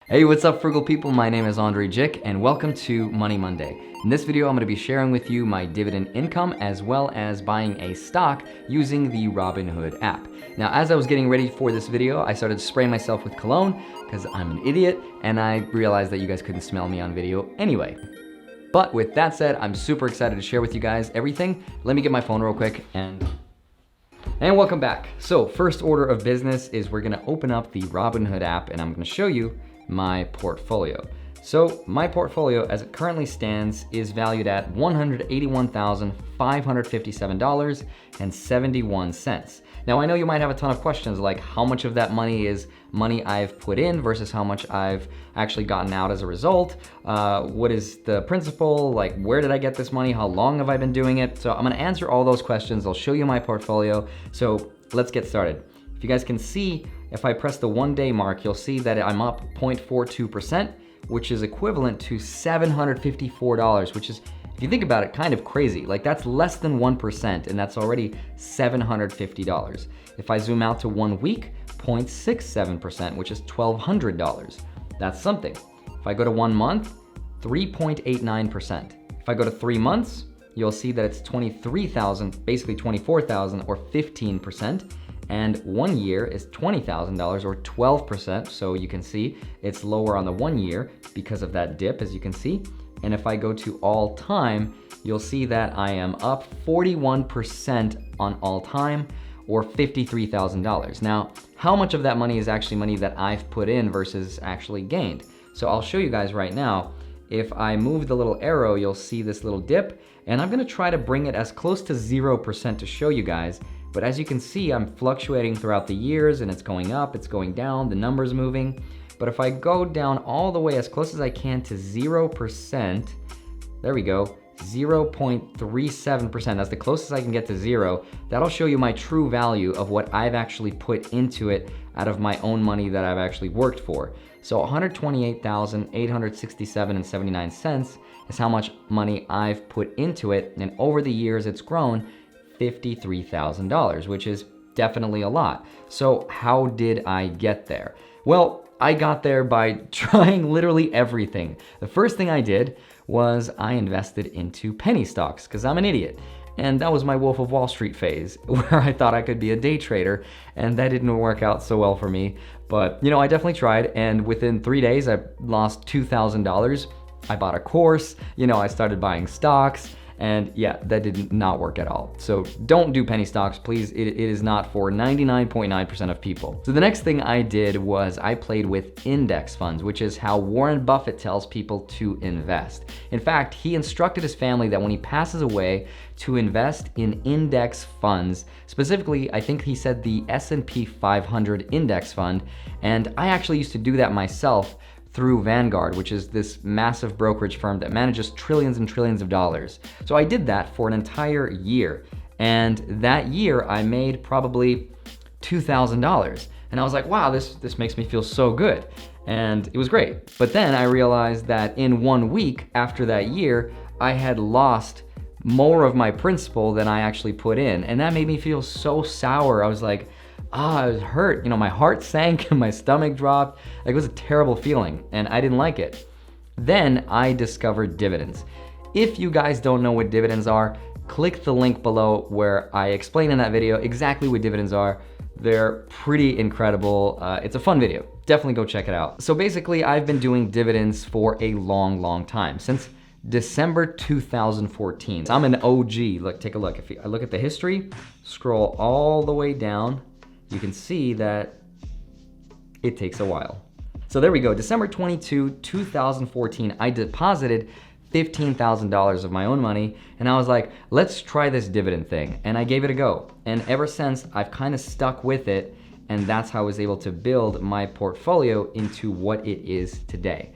Hey, what's up, frugal people? My name is Andre Jick, and welcome to Money Monday. In this video, I'm going to be sharing with you my dividend income as well as buying a stock using the Robinhood app. Now, as I was getting ready for this video, I started spraying myself with cologne because I'm an idiot, and I realized that you guys couldn't smell me on video anyway. But with that said, I'm super excited to share with you guys everything. Let me get my phone real quick and welcome back. So first order of business is we're going to open up the Robinhood app, and I'm going to show you my portfolio. So my portfolio as it currently stands is valued at $181,557.71. Now I know you might have a ton of questions like how much of that money is money I've put in versus how much I've actually gotten out as a result. What is the principle? Like, where did I get this money? How long have I been doing it? So I'm gonna answer all those questions. I'll show you my portfolio. So let's get started. If you guys can see, if I press the 1 day mark, you'll see that I'm up 0.42%, which is equivalent to $754, which is, if you think about it, kind of crazy. Like, that's less than 1%, and that's already $750. If I zoom out to 1 week, 0.67%, which is $1,200. That's something. If I go to 1 month, 3.89%. If I go to 3 months, you'll see that it's 23,000, basically 24,000, or 15%. And 1 year is $20,000 or 12%. So you can see it's lower on the 1 year because of that dip, as you can see. And if I go to all time, you'll see that I am up 41% on all time, or $53,000. Now, how much of that money is actually money that I've put in versus actually gained? So I'll show you guys right now. If I move the little arrow, you'll see this little dip, and I'm gonna try to bring it as close to 0% to show you guys. But as you can see, I'm fluctuating throughout the years, and it's going up, it's going down, the number's moving. But if I go down all the way as close as I can to 0%, there we go, 0.37%, that's the closest I can get to zero. That'll show you my true value of what I've actually put into it out of my own money that I've actually worked for. So $128,867.79 is how much money I've put into it, and over the years it's grown $53,000, which is definitely a lot. So how did I get there? Well, I got there by trying literally everything. The first thing I did was I invested into penny stocks because I'm an idiot. And that was my Wolf of Wall Street phase where I thought I could be a day trader, and that didn't work out so well for me. But I definitely tried, and within 3 days I lost $2,000. I bought a course, I started buying stocks. And yeah, that did not work at all. So don't do penny stocks, please. It is not for 99.9% of people. So the next thing I did was I played with index funds, which is how Warren Buffett tells people to invest. In fact, he instructed his family that when he passes away to invest in index funds. Specifically, I think he said the S&P 500 index fund. And I actually used to do that myself through Vanguard, which is this massive brokerage firm that manages trillions and trillions of dollars. So I did that for an entire year. And that year I made probably $2,000. And I was like, wow, this makes me feel so good. And it was great. But then I realized that in 1 week after that year, I had lost more of my principal than I actually put in. And that made me feel so sour. I was like, I was hurt. My heart sank and my stomach dropped. Like, it was a terrible feeling, and I didn't like it. Then I discovered dividends. If you guys don't know what dividends are, click the link below where I explain in that video exactly what dividends are. They're pretty incredible. It's a fun video. Definitely go check it out. So basically, I've been doing dividends for a long, long time, since December 2014. I'm an OG. Look, take a look. If I look at the history, scroll all the way down, you can see that it takes a while. So there we go, December 22, 2014, I deposited $15,000 of my own money, and I was like, let's try this dividend thing. And I gave it a go. And ever since, I've kind of stuck with it, and that's how I was able to build my portfolio into what it is today.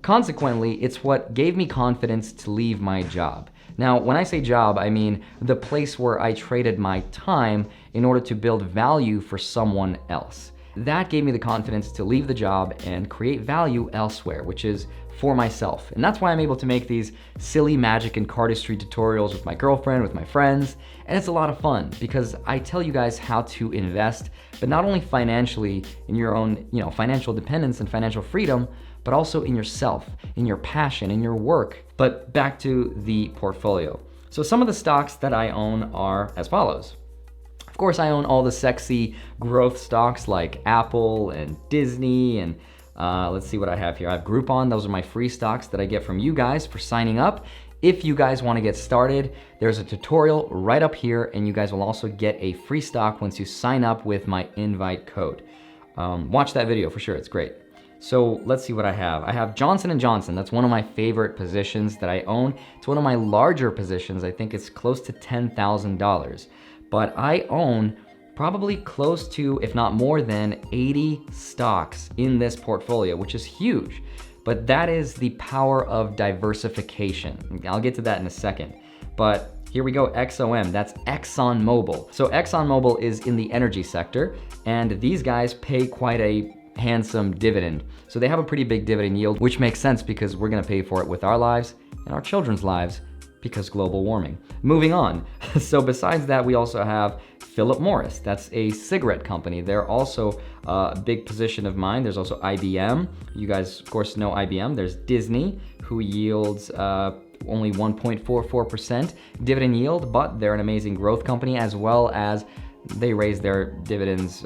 Consequently, it's what gave me confidence to leave my job. Now, when I say job, I mean the place where I traded my time in order to build value for someone else. That gave me the confidence to leave the job and create value elsewhere, which is for myself. And that's why I'm able to make these silly magic and cardistry tutorials with my girlfriend, with my friends. And it's a lot of fun because I tell you guys how to invest, but not only financially in your own, financial dependence and financial freedom, but also in yourself, in your passion, in your work. But back to the portfolio. So some of the stocks that I own are as follows. Of course, I own all the sexy growth stocks like Apple and Disney and let's see what I have here. I have Groupon. Those are my free stocks that I get from you guys for signing up. If you guys want to get started, there's a tutorial right up here, and you guys will also get a free stock once you sign up with my invite code. Watch that video for sure, it's great. So let's see what I have. I have Johnson & Johnson. That's one of my favorite positions that I own. It's one of my larger positions. I think it's close to $10,000. But I own probably close to, if not more than, 80 stocks in this portfolio, which is huge. But that is the power of diversification. I'll get to that in a second. But here we go, XOM, that's ExxonMobil. So ExxonMobil is in the energy sector, and these guys pay quite a handsome dividend. So they have a pretty big dividend yield, which makes sense because we're gonna pay for it with our lives and our children's lives because global warming. Moving on. So besides that, we also have Philip Morris. That's a cigarette company. They're also a big position of mine. There's also IBM. You guys, of course, know IBM. There's Disney, who yields only 1.44% dividend yield, but they're an amazing growth company, as well as they raise their dividends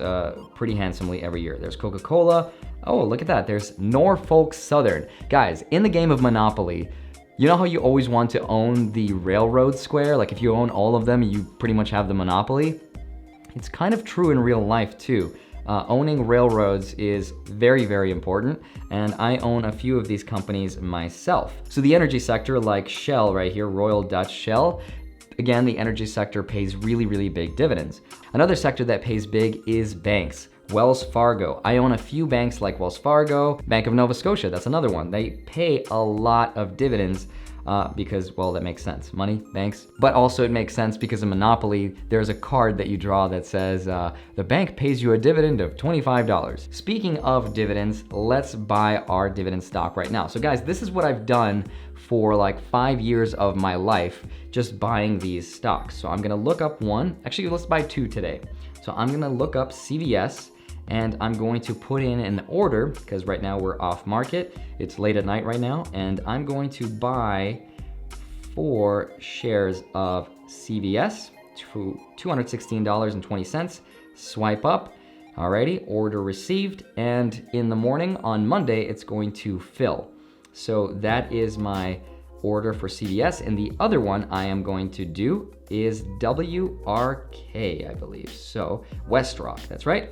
pretty handsomely every year. There's Coca-Cola. Oh, look at that. There's Norfolk Southern. Guys, in the game of Monopoly, you know how you always want to own the railroad square? Like if you own all of them, you pretty much have the monopoly. It's kind of true in real life too. Owning railroads is very, very important, and I own a few of these companies myself. So the energy sector, like Shell right here, Royal Dutch Shell, again, the energy sector pays really, really big dividends. Another sector that pays big is banks. Wells Fargo. I own a few banks like Wells Fargo, Bank of Nova Scotia, that's another one. They pay a lot of dividends because, well, that makes sense. Money, banks. But also it makes sense because in Monopoly, there's a card that you draw that says, the bank pays you a dividend of $25. Speaking of dividends, let's buy our dividend stock right now. So guys, this is what I've done for like 5 years of my life, just buying these stocks. So I'm gonna look up one, actually let's buy two today. So I'm gonna look up CVS, and I'm going to put in an order because right now we're off market. It's late at night right now, and I'm going to buy 4 shares of CVS to $216.20. Swipe up. Alrighty, order received, and in the morning on Monday it's going to fill. So that is my order for CVS, and the other one I am going to do is WRK, I believe. So WestRock, that's right.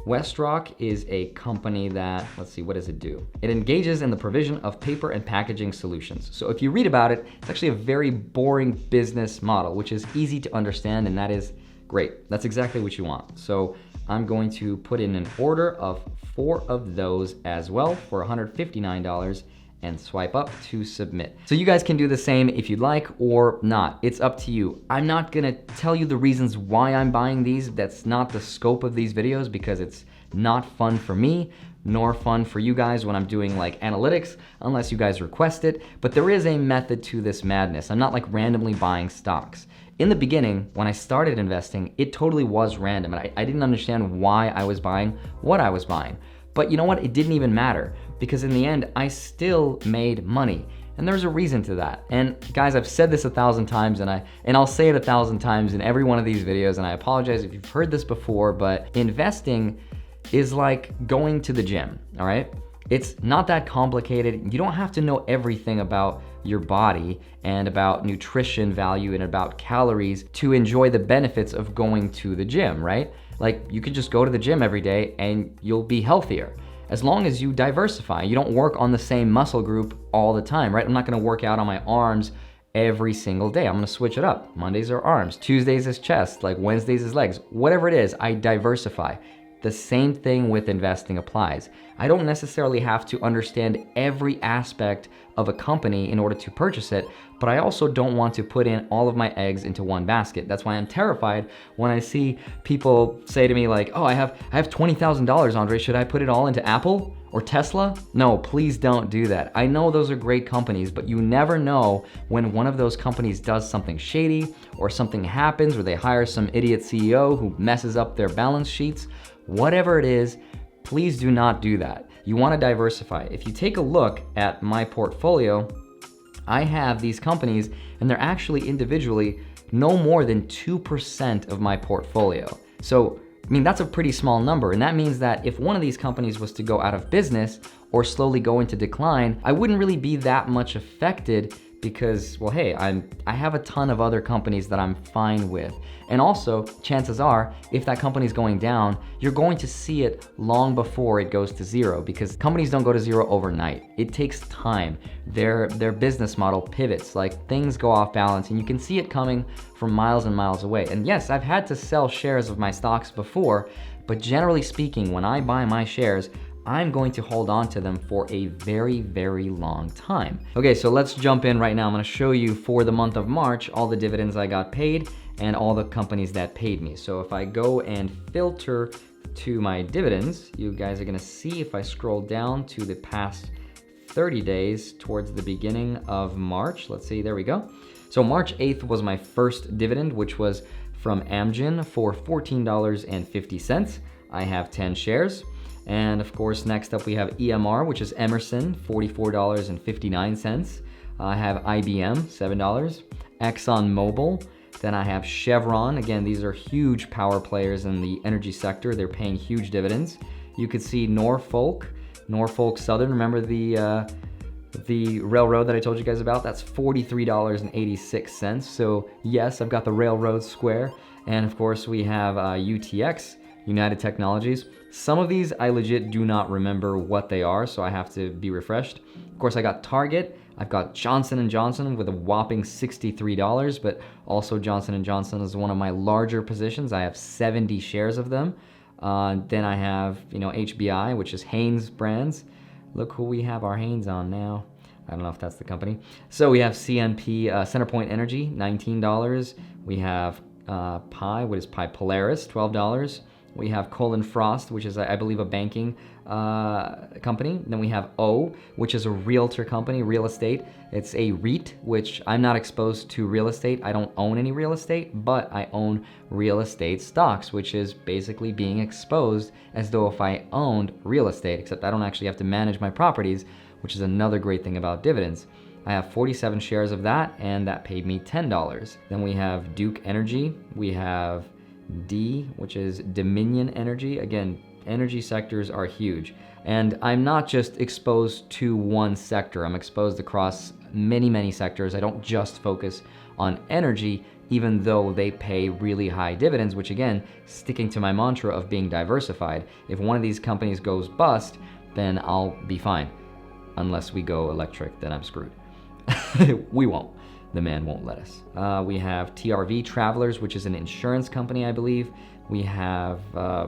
WestRock is a company that, let's see, what does it do? It engages in the provision of paper and packaging solutions. So if you read about it, it's actually a very boring business model, which is easy to understand, and that is great. That's exactly what you want. So I'm going to put in an order of 4 of those as well for $159 and swipe up to submit. So you guys can do the same if you'd like or not. It's up to you. I'm not gonna tell you the reasons why I'm buying these. That's not the scope of these videos because it's not fun for me, nor fun for you guys when I'm doing like analytics, unless you guys request it. But there is a method to this madness. I'm not like randomly buying stocks. In the beginning, when I started investing, it totally was random, and I didn't understand why I was buying what I was buying. But you know what? It didn't even matter because in the end, I still made money. And there's a reason to that. And guys, I've said this 1,000 times and I'll say it 1,000 times in every one of these videos, and I apologize if you've heard this before, but investing is like going to the gym, all right? It's not that complicated. You don't have to know everything about your body and about nutrition value and about calories to enjoy the benefits of going to the gym, right? Like you could just go to the gym every day and you'll be healthier. As long as you diversify, you don't work on the same muscle group all the time, right? I'm not gonna work out on my arms every single day. I'm gonna switch it up. Mondays are arms, Tuesdays is chest, like Wednesdays is legs. Whatever it is, I diversify. The same thing with investing applies. I don't necessarily have to understand every aspect of a company in order to purchase it, but I also don't want to put in all of my eggs into one basket. That's why I'm terrified when I see people say to me like, oh, I have $20,000, Andre, should I put it all into Apple or Tesla? No, please don't do that. I know those are great companies, but you never know when one of those companies does something shady or something happens or they hire some idiot CEO who messes up their balance sheets. Whatever it is, please do not do that. You want to diversify. If you take a look at my portfolio, I have these companies and they're actually individually no more than 2% of my portfolio. So, I mean, that's a pretty small number. And that means that if one of these companies was to go out of business or slowly go into decline, I wouldn't really be that much affected because, well, hey, I have a ton of other companies that I'm fine with. And also, chances are, if that company's going down, you're going to see it long before it goes to zero, because companies don't go to zero overnight. It takes time. Their business model pivots, like things go off balance, and you can see it coming from miles and miles away. And yes, I've had to sell shares of my stocks before, but generally speaking, when I buy my shares, I'm going to hold on to them for a very, very long time. Okay, so let's jump in right now. I'm gonna show you for the month of March, all the dividends I got paid and all the companies that paid me. So if I go and filter to my dividends, you guys are gonna see if I scroll down to the past 30 days towards the beginning of March. Let's see, there we go. So March 8th was my first dividend, which was from Amgen for $14.50. I have 10 shares. And of course, next up we have EMR, which is Emerson, $44.59. I have IBM, $7. ExxonMobil. Then I have Chevron. Again, these are huge power players in the energy sector. They're paying huge dividends. You could see Norfolk Southern. Remember the railroad that I told you guys about? That's $43.86. So yes, I've got the railroad square. And of course, we have UTX, United Technologies. Some of these I legit do not remember what they are, so I have to be refreshed. Of course, I got Target. I've got Johnson & Johnson with a whopping $63, but also Johnson & Johnson is one of my larger positions. I have 70 shares of them. Then I have, HBI, which is Hanes Brands. Look who we have our Hanes on now. I don't know if that's the company. So we have CNP, Centerpoint Energy, $19. We have Pi Polaris, $12. We have Cullen/Frost, which is, I believe, a banking company. Then we have O, which is a realtor company, real estate. It's a REIT, which I'm not exposed to real estate. I don't own any real estate, but I own real estate stocks, which is basically being exposed as though if I owned real estate, except I don't actually have to manage my properties, which is another great thing about dividends. I have 47 shares of that, and that paid me $10. Then we have Duke Energy. We have D, which is Dominion Energy. Again, energy sectors are huge. And I'm not just exposed to one sector. I'm exposed across many, many sectors. I don't just focus on energy, even though they pay really high dividends, which again, sticking to my mantra of being diversified. If one of these companies goes bust, then I'll be fine. Unless we go electric, then I'm screwed. We won't. The man won't let us. We have TRV Travelers, which is an insurance company, I believe. We have, I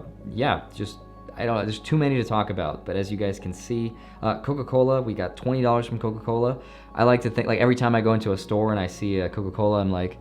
don't know, there's too many to talk about. But as you guys can see, Coca-Cola, we got $20 from Coca-Cola. I like to think, like every time I go into a store and I see a Coca-Cola, I'm like,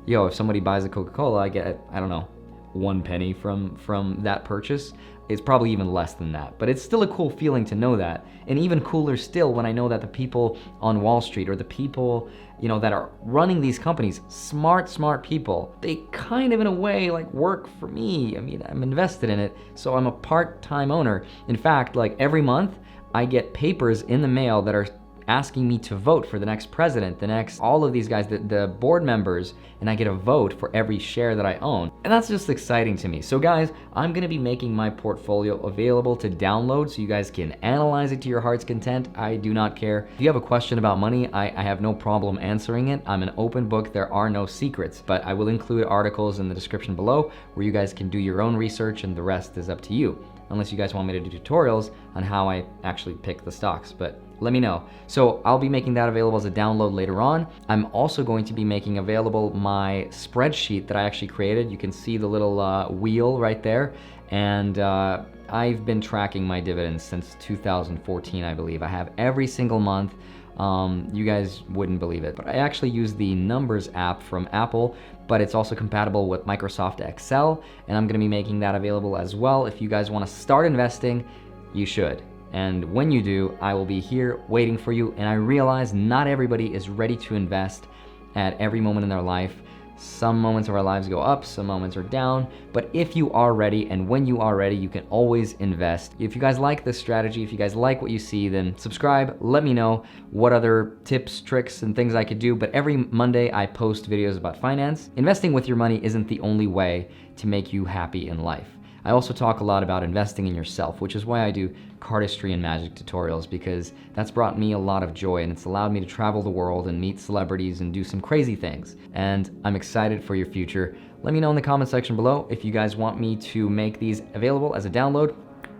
yo, if somebody buys a Coca-Cola, I get, I don't know, 1 penny from that purchase. It's probably even less than that, but it's still a cool feeling to know that. And even cooler still when I know that the people on Wall Street or the people, that are running these companies, smart people, they kind of in a way like work for me. I mean, I'm invested in it, so I'm a part-time owner. In fact, like every month I get papers in the mail that are asking me to vote for the next president, all of these guys, the board members, and I get a vote for every share that I own. And that's just exciting to me. So guys, I'm gonna be making my portfolio available to download so you guys can analyze it to your heart's content. I do not care. If you have a question about money, I have no problem answering it. I'm an open book. There are no secrets, but I will include articles in the description below where you guys can do your own research, and the rest is up to you. Unless you guys want me to do tutorials on how I actually pick the stocks, but let me know. So I'll be making that available as a download later on. I'm also going to be making available my spreadsheet that I actually created. You can see the little wheel right there. And I've been tracking my dividends since 2014, I believe. I have every single month. You guys wouldn't believe it, but I actually use the Numbers app from Apple, but it's also compatible with Microsoft Excel, and I'm gonna be making that available as well. If you guys wanna start investing, you should. And when you do, I will be here waiting for you. And I realize not everybody is ready to invest at every moment in their life. Some moments of our lives go up, some moments are down, but if you are ready and when you are ready, you can always invest. If you guys like this strategy, if you guys like what you see, then subscribe, let me know what other tips, tricks, and things I could do. But every Monday I post videos about finance. Investing with your money isn't the only way to make you happy in life. I also talk a lot about investing in yourself, which is why I do cardistry and magic tutorials, because that's brought me a lot of joy and it's allowed me to travel the world and meet celebrities and do some crazy things. And I'm excited for your future. Let me know in the comment section below if you guys want me to make these available as a download,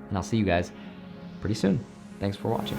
and I'll see you guys pretty soon. Thanks for watching.